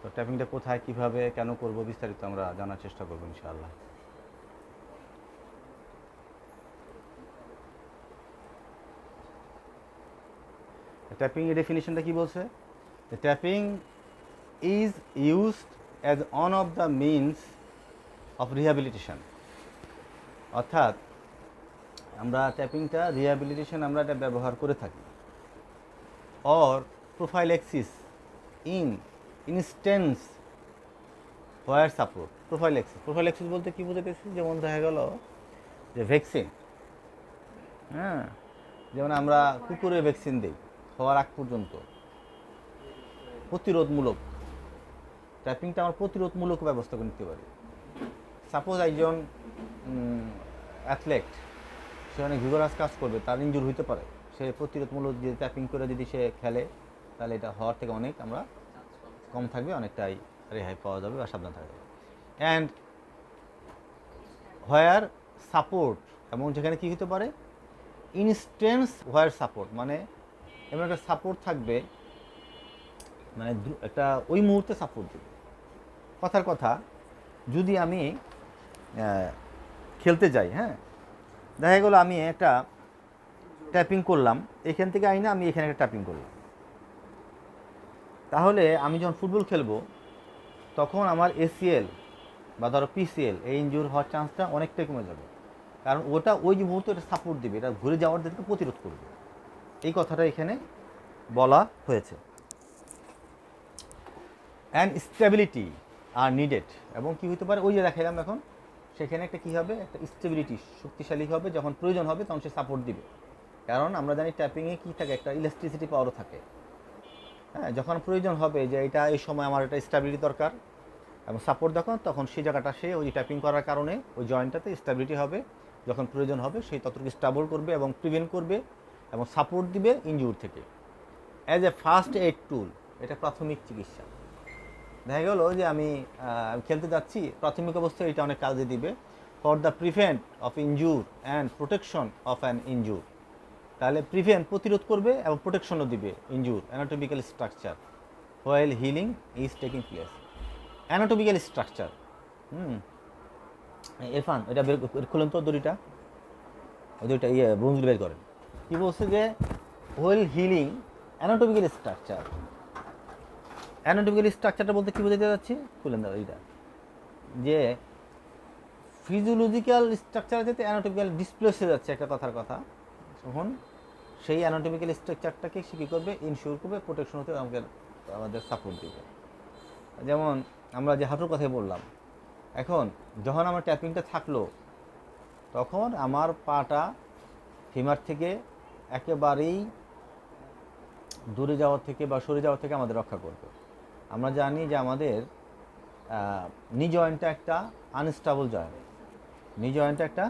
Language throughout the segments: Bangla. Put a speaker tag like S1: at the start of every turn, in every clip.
S1: তো ট্যাপিংটা কোথায়, কিভাবে, কেন করব বিস্তারিত আমরা জানার চেষ্টা করব ইনশাআল্লাহ। ট্যাপিং এর ডেফিনিশনটা কি বলছে? Tapping is used as one of the means of rehabilitation. অর্থাৎ আমরা ট্যাপিংটা রিহ্যাবিলিটেশন আমরা এটা ব্যবহার করে থাকি। Or prophylaxis in instance where support. Prophylaxis বলতে কী বোঝাতেছি? যেমন দেখা গেল যে ভ্যাকসিন, হ্যাঁ, যেমন আমরা কুকুরের ভ্যাকসিন দিই হওয়ার আগ পর্যন্ত, প্রতিরোধমূলক। ট্যাপিংটা আমরা প্রতিরোধমূলক ব্যবস্থা করে নিতে পারি। সাপোজ একজন অ্যাথলেট, সে অনেক ভিগোরাস কাজ করবে, তার ইনজুর হইতে পারে, সে প্রতিরোধমূলক যে ট্যাপিং করে যদি সে খেলে, তাহলে এটা হওয়ার থেকে অনেক আমরা কম থাকবে, অনেকটাই রেহাই পাওয়া যাবে বা সাবধান থাকবে। অ্যান্ড হোয়ার সাপোর্ট, এবং যেখানে কী হতে পারে ইনস্ট্যান্স হোয়ার সাপোর্ট, মানে এমন একটা সাপোর্ট থাকবে, মানে একটা ওই মুহূর্তে সাপোর্ট দেবে। কথার কথা, যদি আমি খেলতে যাই, হ্যাঁ, দেখা গেলো আমি একটা ট্যাপিং করলাম, এখান থেকে আই না, আমি এখানে একটা ট্যাপিং করলাম, তাহলে আমি যখন ফুটবল খেলবো তখন আমার এসিএল বা ধরো পিসিএল এই ইনজুর হওয়ার চান্সটা অনেকটাই কমে যাবে। কারণ ওটা ওই যে মুহূর্তে এটা সাপোর্ট দেবে, এটা ঘুরে যাওয়ার দিকে প্রতিরোধ করবে। এই কথাটা এখানে বলা হয়েছে। অ্যান্ড স্টেবিলিটি আর নিডেড, এবং কী হতে পারে ওই যে দেখালাম এখন, সেখানে একটা কী হবে, একটা স্টেবিলিটি, শক্তিশালী হবে, যখন প্রয়োজন হবে তখন সে সাপোর্ট দিবে। কারণ আমরা জানি ট্যাপিংয়ে কী থাকে, একটা ইলেকট্রিসিটি পাওয়ারও থাকে। হ্যাঁ, যখন প্রয়োজন হবে যে এটা এই সময় আমার একটা স্টেবিলিটি দরকার এবং সাপোর্ট দরকার, তখন সেই জায়গাটা সে ওই ট্যাপিং করার কারণে ওই জয়েন্টটাতে স্টেবিলিটি হবে, যখন প্রয়োজন হবে সেই ততটুকু স্টেবল করবে এবং প্রিভেন্ট করবে এবং সাপোর্ট দিবে ইনজুর থেকে। অ্যাজ এ ফার্স্ট এইড টুল, এটা প্রাথমিক চিকিৎসা। দেখা গেলো যে আমি খেলতে যাচ্ছি, প্রাথমিক অবস্থায় এটা অনেক কাজে দিবে। For the prevent of injury and protection of an injury, তাহলে প্রিভেন্ট প্রতিরোধ করবে এবং প্রোটেকশনও দিবে injury anatomical structure while healing is taking place. Anatomical structure, Irfan এটা খুলেন তো দড়িটা, ওই দড়িটা বন্ধু বের করেন। কী বলছে যে while healing anatomical structure. Anatomical স্ট্রাকচারটা বলতে কী বোঝাতে যাচ্ছি, খুলেন দাও এইটা, যে ফিজিওলজিক্যাল স্ট্রাকচার যাতে অ্যানাটমিক্যাল ডিসপ্লেস হয়ে যাচ্ছে একটা কথার কথা, তখন সেই অ্যানাটমিক্যাল স্ট্রাকচারটাকে সে কী করবে, ইনশিওর করবে, প্রোটেকশন হতে আমাদের সাপোর্ট দেবে। যেমন আমরা যে হাঁটুর কথাই বললাম, এখন যখন আমার ট্যাপিংটা থাকলো, তখন আমার পাটা ফিমার থেকে একেবারেই দূরে যাওয়ার থেকে বা সরে যাওয়ার থেকে আমাদের রক্ষা করবে। আমরা জানি যে আমাদের নি জয়েন্টটা একটা আনস্টেবল জয়েন্ট, নি জয়েন্টটা একটা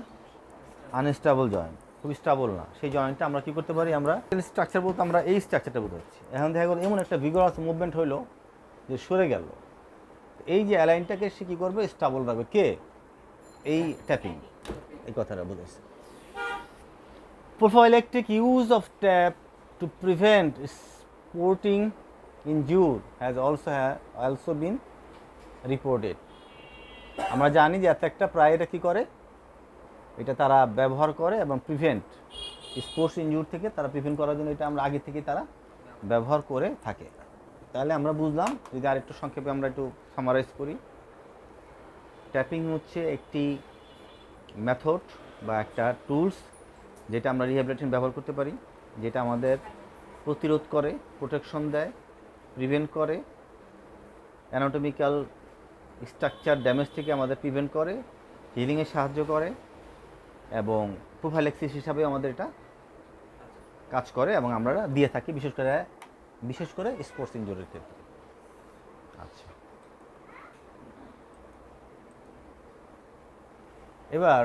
S1: আনস্টেবল জয়েন্ট, খুব স্টেবল না। সেই জয়েন্টটা আমরা কী করতে পারি, আমরা স্ট্রাকচার বলতে আমরা এই স্ট্রাকচারটা বোঝাচ্ছি। এখন দেখা গেলো এমন একটা ভিগোরাস মুভমেন্ট হইলো যে সরে গেল, এই যে অ্যালাইনটাকে সে কী করবে, স্টেবল রাখবে কে, এই ট্যাপিং, এই কথাটা বোঝাচ্ছে। Prophylactic use of tap to prevent sporting injury has also been reported. আমরা জানি যে অ্যাথলেটরা প্রায় এটা কী করে, এটা তারা ব্যবহার করে এবং প্রিভেন্ট স্পোর্টস ইনজুরি থেকে তারা প্রিভেন্ট করার জন্য এটা আমরা আগে থেকে তারা ব্যবহার করে থাকে। তাহলে আমরা বুঝলাম, যদি আরেকটু সংক্ষেপে আমরা একটু সামারাইজ করি, ট্যাপিং হচ্ছে একটি মেথড বা একটা টুলস যেটা আমরা রিহ্যাবিলিটেশন ব্যবহার করতে পারি, যেটা আমাদের প্রতিরোধ করে, প্রোটেকশন দেয়, প্রিভেন্ট করে, অ্যানাটমিক্যাল স্ট্রাকচার ড্যামেজ থেকে আমাদের প্রিভেন্ট করে, হিলিংয়ে সাহায্য করে এবং প্রোফাইল্যাক্সিস হিসাবে আমাদের এটা কাজ করে এবং আমরা দিয়ে থাকি, বিশেষ করে স্পোর্টস ইনজুরির ক্ষেত্রে। আচ্ছা, এবার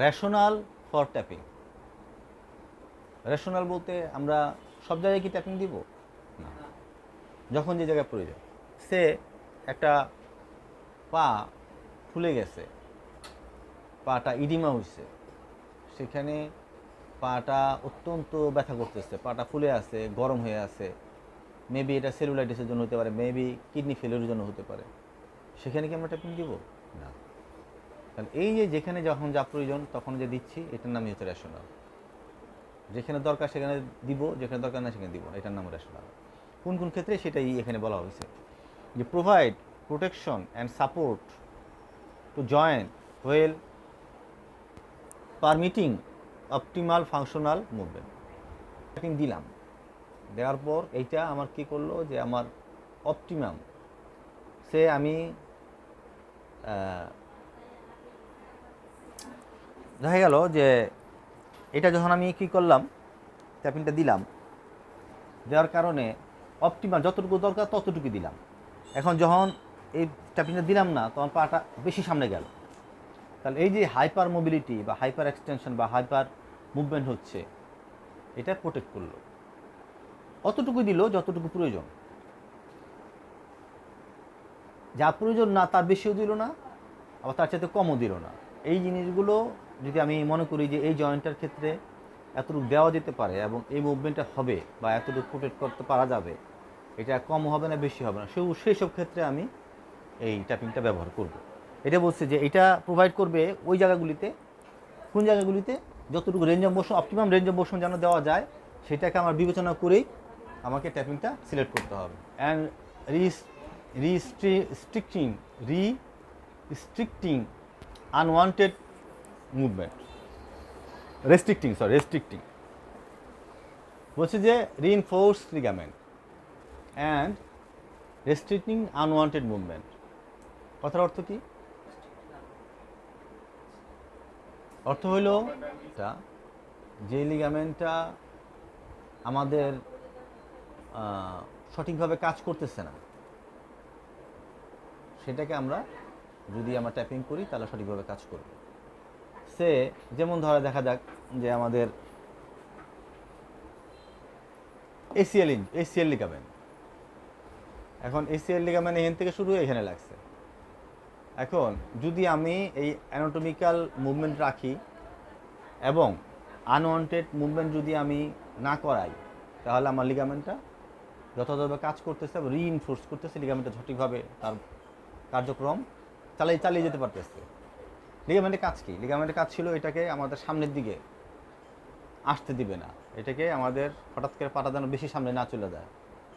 S1: রেশনাল ফর ট্যাপিং। রেশনাল বলতে আমরা সব জায়গায় কি ট্যাপিং দিব না, যখন যে জায়গায় প্রয়োজন। সে একটা পা ফুলে গেছে, পাটা ইডিমা হয়েছে, সেখানে পাটা অত্যন্ত ব্যথা করতেছে, পাটা ফুলে আছে, গরম হয়ে আছে, মেবি এটা সেলুলাইটিসের জন্য হতে পারে, মেবি কিডনি ফেলিওরের জন্য হতে পারে, সেখানে কি আমরা ট্যাপিং দিব না। তাহলে এই যে যেখানে যখন যা প্রয়োজন তখন যে দিচ্ছি, এটার নামই হচ্ছে রেশনাল। যেখানে দরকার সেখানে দিব, যেখানে দরকার না সেখানে দিব না, এটার নাম রেশনাল। কোন কোন ক্ষেত্রে সেটাই এখানে বলা হয়েছে যে provide protection and support to joint well permitting optimal functional movement. Tapping দিলাম, দেওয়ার পর এইটা আমার কি করলো যে আমার অপটিমাম সে আমি দেখা গেল যে এটা যখন আমি কি করলাম, ট্যাপিংটা দিলাম, দেওয়ার কারণে অপটিমাল যতটুকু দরকার ততটুকু দিলাম। এখন যখন এই ট্যাপিংটা দিলাম না, তখন পাটা বেশি সামনে গেল, তাহলে এই যে হাইপার মোবিলিটি বা হাইপার এক্সটেনশন বা হাইপার মুভমেন্ট হচ্ছে, এটা প্রোটেক্ট করলো। অতটুকু দিল যতটুকু প্রয়োজন, যা প্রয়োজন না তার বেশিও দিল না, আবার তার চাইতে কমও দিল না। এই জিনিসগুলো যদি আমি মনে করি যে এই জয়েন্টটার ক্ষেত্রে এতটুকু দেওয়া যেতে পারে এবং এই মুভমেন্টটা হবে বা এতটুকু প্রোটেক্ট করতে পারা যাবে, এটা কম হবে না বেশি হবে না, সেই সব ক্ষেত্রে আমি এই ট্যাপিংটা ব্যবহার করব। এটা বলছে যে এটা প্রোভাইড করবে ওই জায়গাগুলিতে, কোন জায়গাগুলিতে যতটুকু range of motion, optimum range of motion যেন দেওয়া যায়, সেটাকে আমার বিবেচনা করেই আমাকে ট্যাপিংটা সিলেক্ট করতে হবে। অ্যান্ড রিস্ট্রিক্টিং আনওয়ান্টেড মুভমেন্ট, রেস্ট্রিক্টিং বলছে যে reinforce ligament and রেস্ট্রিক্টিং unwanted movement. কথার অর্থ কি? অর্থ হইল যে লিগামেন্টটা আমাদের সঠিকভাবে কাজ করতেছে না, সেটাকে আমরা যদি আমরা ট্যাপিং করি তাহলে সঠিকভাবে কাজ করবে। সে যেমন ধরে দেখা যাক যে আমাদের এসিএল লিগামেন্ট, এখন এসিএল লিগামেন্ট এখান থেকে শুরু হয়ে এখানে লাগছে। এখন যদি আমি এই অ্যানাটমিক্যাল মুভমেন্ট রাখি এবং আনওয়ান্টেড মুভমেন্ট যদি আমি না করাই, তাহলে আমার লিগামেন্টটা যথাযথভাবে কাজ করতেছে এবং রিইনফোর্স করতেছে, লিগামেন্টটা সঠিকভাবে তার কার্যক্রম চালিয়ে যেতে পারতেছে। লিগামেন্টের কাজ কি? লিগামেন্টের কাজ ছিল এটাকে আমাদের সামনের দিকে আসতে দিবে না, এটাকে আমাদের হঠাৎ করে পাটা যেন বেশি সামনে না চলে যায়,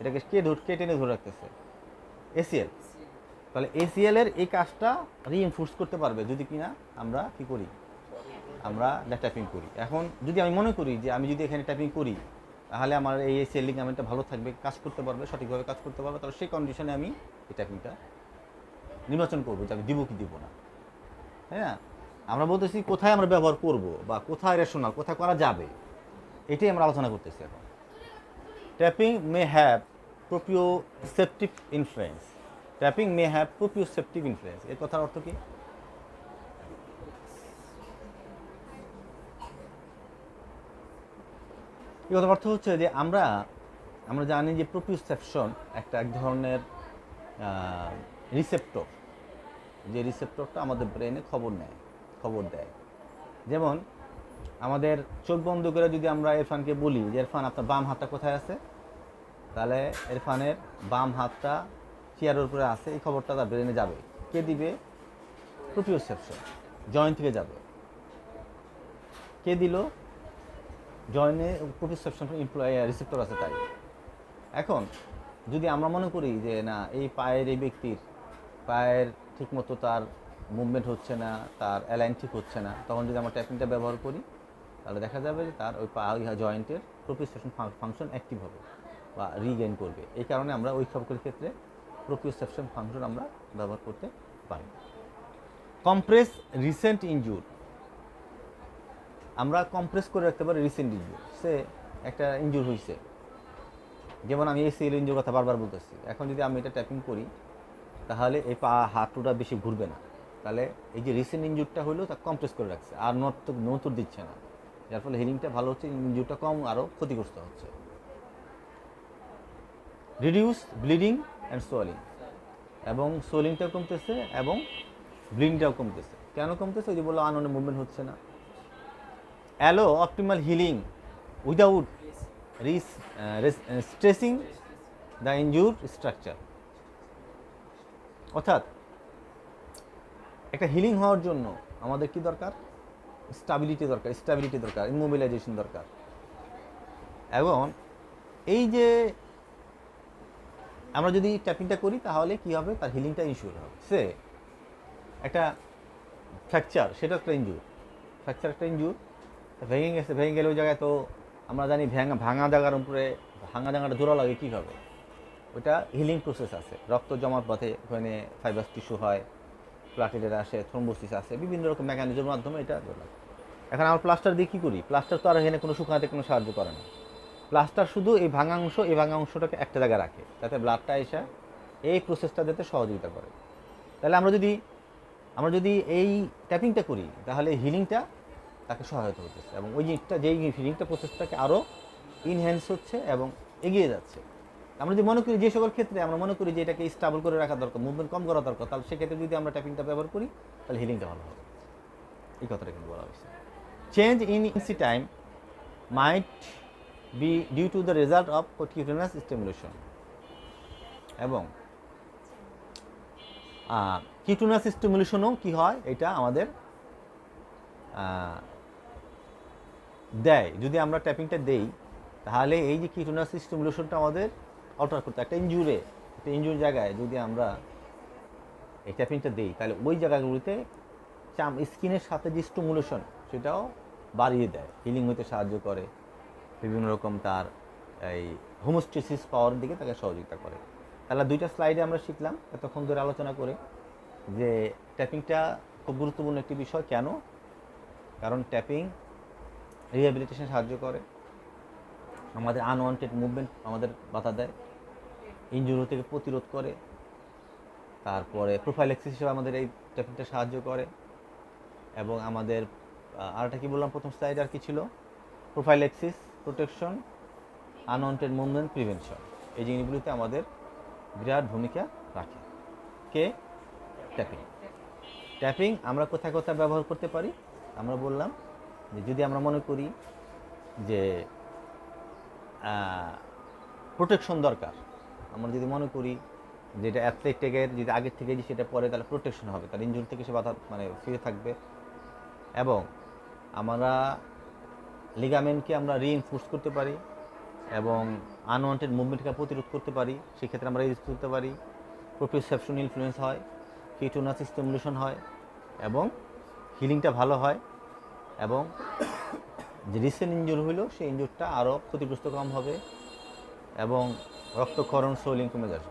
S1: এটাকে টেনে ধরে রাখতেছে এসিএল। তাহলে এসিএল এর এই কাজটা রিইনফোর্স করতে পারবে যদি কিনা আমরা কি করি, আমরা ট্যাপিং করি। এখন যদি আমি মনে করি যে আমি যদি এখানে ট্যাপিং করি তাহলে আমার এই এসিএল লিগামেন্টটা ভালো থাকবে, কাজ করতে পারবে, সঠিকভাবে কাজ করতে পারবে, তাহলে সেই কন্ডিশনে আমি এই ট্যাপিংটা নির্বাচন করবো যে আমি দিব কি দিব না। হ্যাঁ, আমরা বলতেছি কোথায় আমরা ব্যবহার করব বা কোথায় রেশনাল, কোথায় করা যাবে, এটাই আমরা আলোচনা করতেছি এখন। Tapping may have proprioceptive influence. Tapping may have proprioceptive influence, এর কথার অর্থ কি? এই কথার অর্থ হচ্ছে যে আমরা জানি যে প্রোপ্রিওসেপশন এক ধরনের রিসেপ্টর, যে রিসেপ্টরটা আমাদের ব্রেনে খবর দেয়। যেমন আমাদের চোখ বন্ধ করে যদি আমরা ইরফানকে বলি যে ইরফান আপনার বাম হাতটা কোথায় আছে, তাহলে ইরফানের বাম হাতটা চেয়ারের উপরে আছে, এই খবরটা তার ব্রেনে যাবে। কে দিবে? প্রোপ্রিওসেপশন, জয়েন্ট থেকে যাবে। কে দিল? জয়েন্টে প্রোপ্রিওসেপশন রিসেপ্টর আছে তাই। এখন যদি আমরা মনে করি যে না, এই পায়ের এই ব্যক্তির পায়ের ঠিকমতো তার মুভমেন্ট হচ্ছে না, তার অ্যালাইন ঠিক হচ্ছে না, তখন যদি আমরা ট্যাপিংটা ব্যবহার করি তাহলে দেখা যাবে যে তার ওই পা জয়েন্টের প্রোপ্রিওসেপশন ফাংশন অ্যাক্টিভ হবে বা রিগেইন করবে। এই কারণে আমরা ওই সকলের ক্ষেত্রে প্রোপ্রিওসেপশন ফাংশন আমরা ব্যবহার করতে পারি। কম্প্রেস রিসেন্ট ইনজুর, আমরা কম্প্রেস করে রাখতে পারি রিসেন্ট ইনজুর। সে একটা ইনজুর হয়েছে, যেমন আমি এসিএল ইনজুর কথা বারবার বলতেছি, এখন যদি আমি এটা ট্যাপিং করি তাহলে এই হাঁটুটা বেশি ঘুরবে না, তাহলে এই যে রিসেন্ট ইনজুরটা হলো তা কম্প্রেস করে রাখছে, আর নতুন দিচ্ছে না, যার ফলে হিলিংটা ভালো হচ্ছে, ইনজুরটা কম আরও ক্ষতিগ্রস্ত হচ্ছে। রিডিউস ব্লিডিং অ্যান্ড সোয়েলিং, এবং সোয়েলিংটাও কমতেছে এবং ব্লিডিংটাও কমতেছে। কেন কমতেছে? ওই যে বললো আনওয়ান্টেড মুভমেন্ট হচ্ছে না। Allow optimal healing without stressing the injured structure. অর্থাৎ একটা হিলিং হওয়ার জন্য আমাদের কি দরকার? স্টেবিলিটি দরকার, ইমোবিলাইজেশন দরকার। এবং এই যে আমরা যদি ট্যাপিংটা করি তাহলে কি হবে? তার হিলিংটা ইনশিওর হবে। সে একটা ফ্র্যাকচার, সেটা একটা ইনজুর ভেঙে গেলে ওই জায়গায় তো আমরা জানি ভাঙা জায়গার উপরে ভাঙা জায়গাটা জোড়া লাগে কীভাবে? ওইটা হিলিং প্রসেস আছে, রক্ত জমাট বাঁধে, ওখানে ফাইবাস টিস্যু হয়, প্লাটেলেট আসে, থ্রোম্বোসিস আসে, বিভিন্ন রকম মেকানিজমের মাধ্যমে এটা জোড়া। এখন আমরা প্লাস্টার দিয়ে কী করি? প্লাস্টার তো আর এখানে কোনো শুকাতে কোনো সাহায্য করে না। প্লাস্টার শুধু এই ভাঙা অংশটাকে একটা জায়গায় রাখে, যাতে ব্লাডটা এসে এই প্রসেসটা যাতে সহযোগিতা করে। তাহলে আমরা যদি এই ট্যাপিংটা করি তাহলে হিলিংটা তাকে সহায়তা হতেছে, এবং ওই জিনিসটা যেই হিলিংটা প্রসেসটাকে আরও ইনহ্যান্স হচ্ছে এবং এগিয়ে যাচ্ছে। আমরা যদি মনে করি, যে সকল ক্ষেত্রে আমরা মনে করি যে এটাকে স্টেবল করে রাখা দরকার, মুভমেন্ট কম করা দরকার, তাহলে সেক্ষেত্রে যদি আমরা ট্যাপিংটা ব্যবহার করি তাহলে হিলিংটা ভালো হবে। এই কথাটা কিন্তু বলা হয়েছে। চেঞ্জ ইন ইনসি time might be due to the result of cutaneous stimulation. এবং কিউটেনাস স্টিমুলেশনও কী হয়? এটা আমাদের দেয়। যদি আমরা ট্যাপিংটা দেই তাহলে এই যে কিউটেনাস স্টিমুলেশনটা আমাদের অল্টার করতে, একটা ইনজুর জায়গায় যদি আমরা এই ট্যাপিংটা দিই তাহলে ওই জায়গাগুলিতে স্কিনের সাথে যে স্টিমুলেশন সেটাও বাড়িয়ে দেয়, হিলিং হতে সাহায্য করে, বিভিন্ন রকম তার এই হোমোস্টেসিস পাওয়ার দিকে তাকে সহযোগিতা করে। তাহলে দুইটা স্লাইডে আমরা শিখলাম এতক্ষণ ধরে আলোচনা করে যে ট্যাপিংটা খুব গুরুত্বপূর্ণ একটি বিষয়। কেন? কারণ ট্যাপিং রিহ্যাবিলিটেশন সাহায্য করে, আমাদের আনওয়ান্টেড মুভমেন্ট আমাদের বাধা দেয়, ইনজুরি থেকে প্রতিরোধ করে, তারপরে প্রোফাইলেক্সিস হিসেবে আমাদের এই ট্যাপিংটা সাহায্য করে, এবং আমাদের আরেকটা কি বললাম প্রথম স্লাইড আর কি ছিল? Prophylaxis, protection, unwanted movement prevention, এই জিনিসগুলিতে আমাদের বিরাট ভূমিকা রাখে কে? ট্যাপিং আমরা কোথায় কোথায় ব্যবহার করতে পারি? আমরা বললাম যে যদি আমরা মনে করি যে প্রোটেকশন দরকার, আমরা যদি মনে করি যে এটা অ্যাথলেটিকের যদি আগের থেকে যে সেটা পরে তাহলে প্রোটেকশন হবে, তার ইনজুরি থেকে সে বাধা ফিরে থাকবে, এবং আমরা লিগামেন্টকে আমরা রিইনফোর্স করতে পারি এবং আনওয়ান্টেড মুভমেন্টকে প্রতিরোধ করতে পারি। সেক্ষেত্রে আমরা ইউজ করতে পারি, প্রোপ্রিওসেপশন ইনফ্লুয়েন্স হয়, কিউটেনাস স্টিমুলেশন হয়, এবং হিলিংটা ভালো হয়, এবং যে রিসেন্ট ইনজুর হইলো সেই ইনজুরটা আরও ক্ষতিগ্রস্ত কম হবে, এবং রক্তক্ষরণ সোলিং কমে যাবে।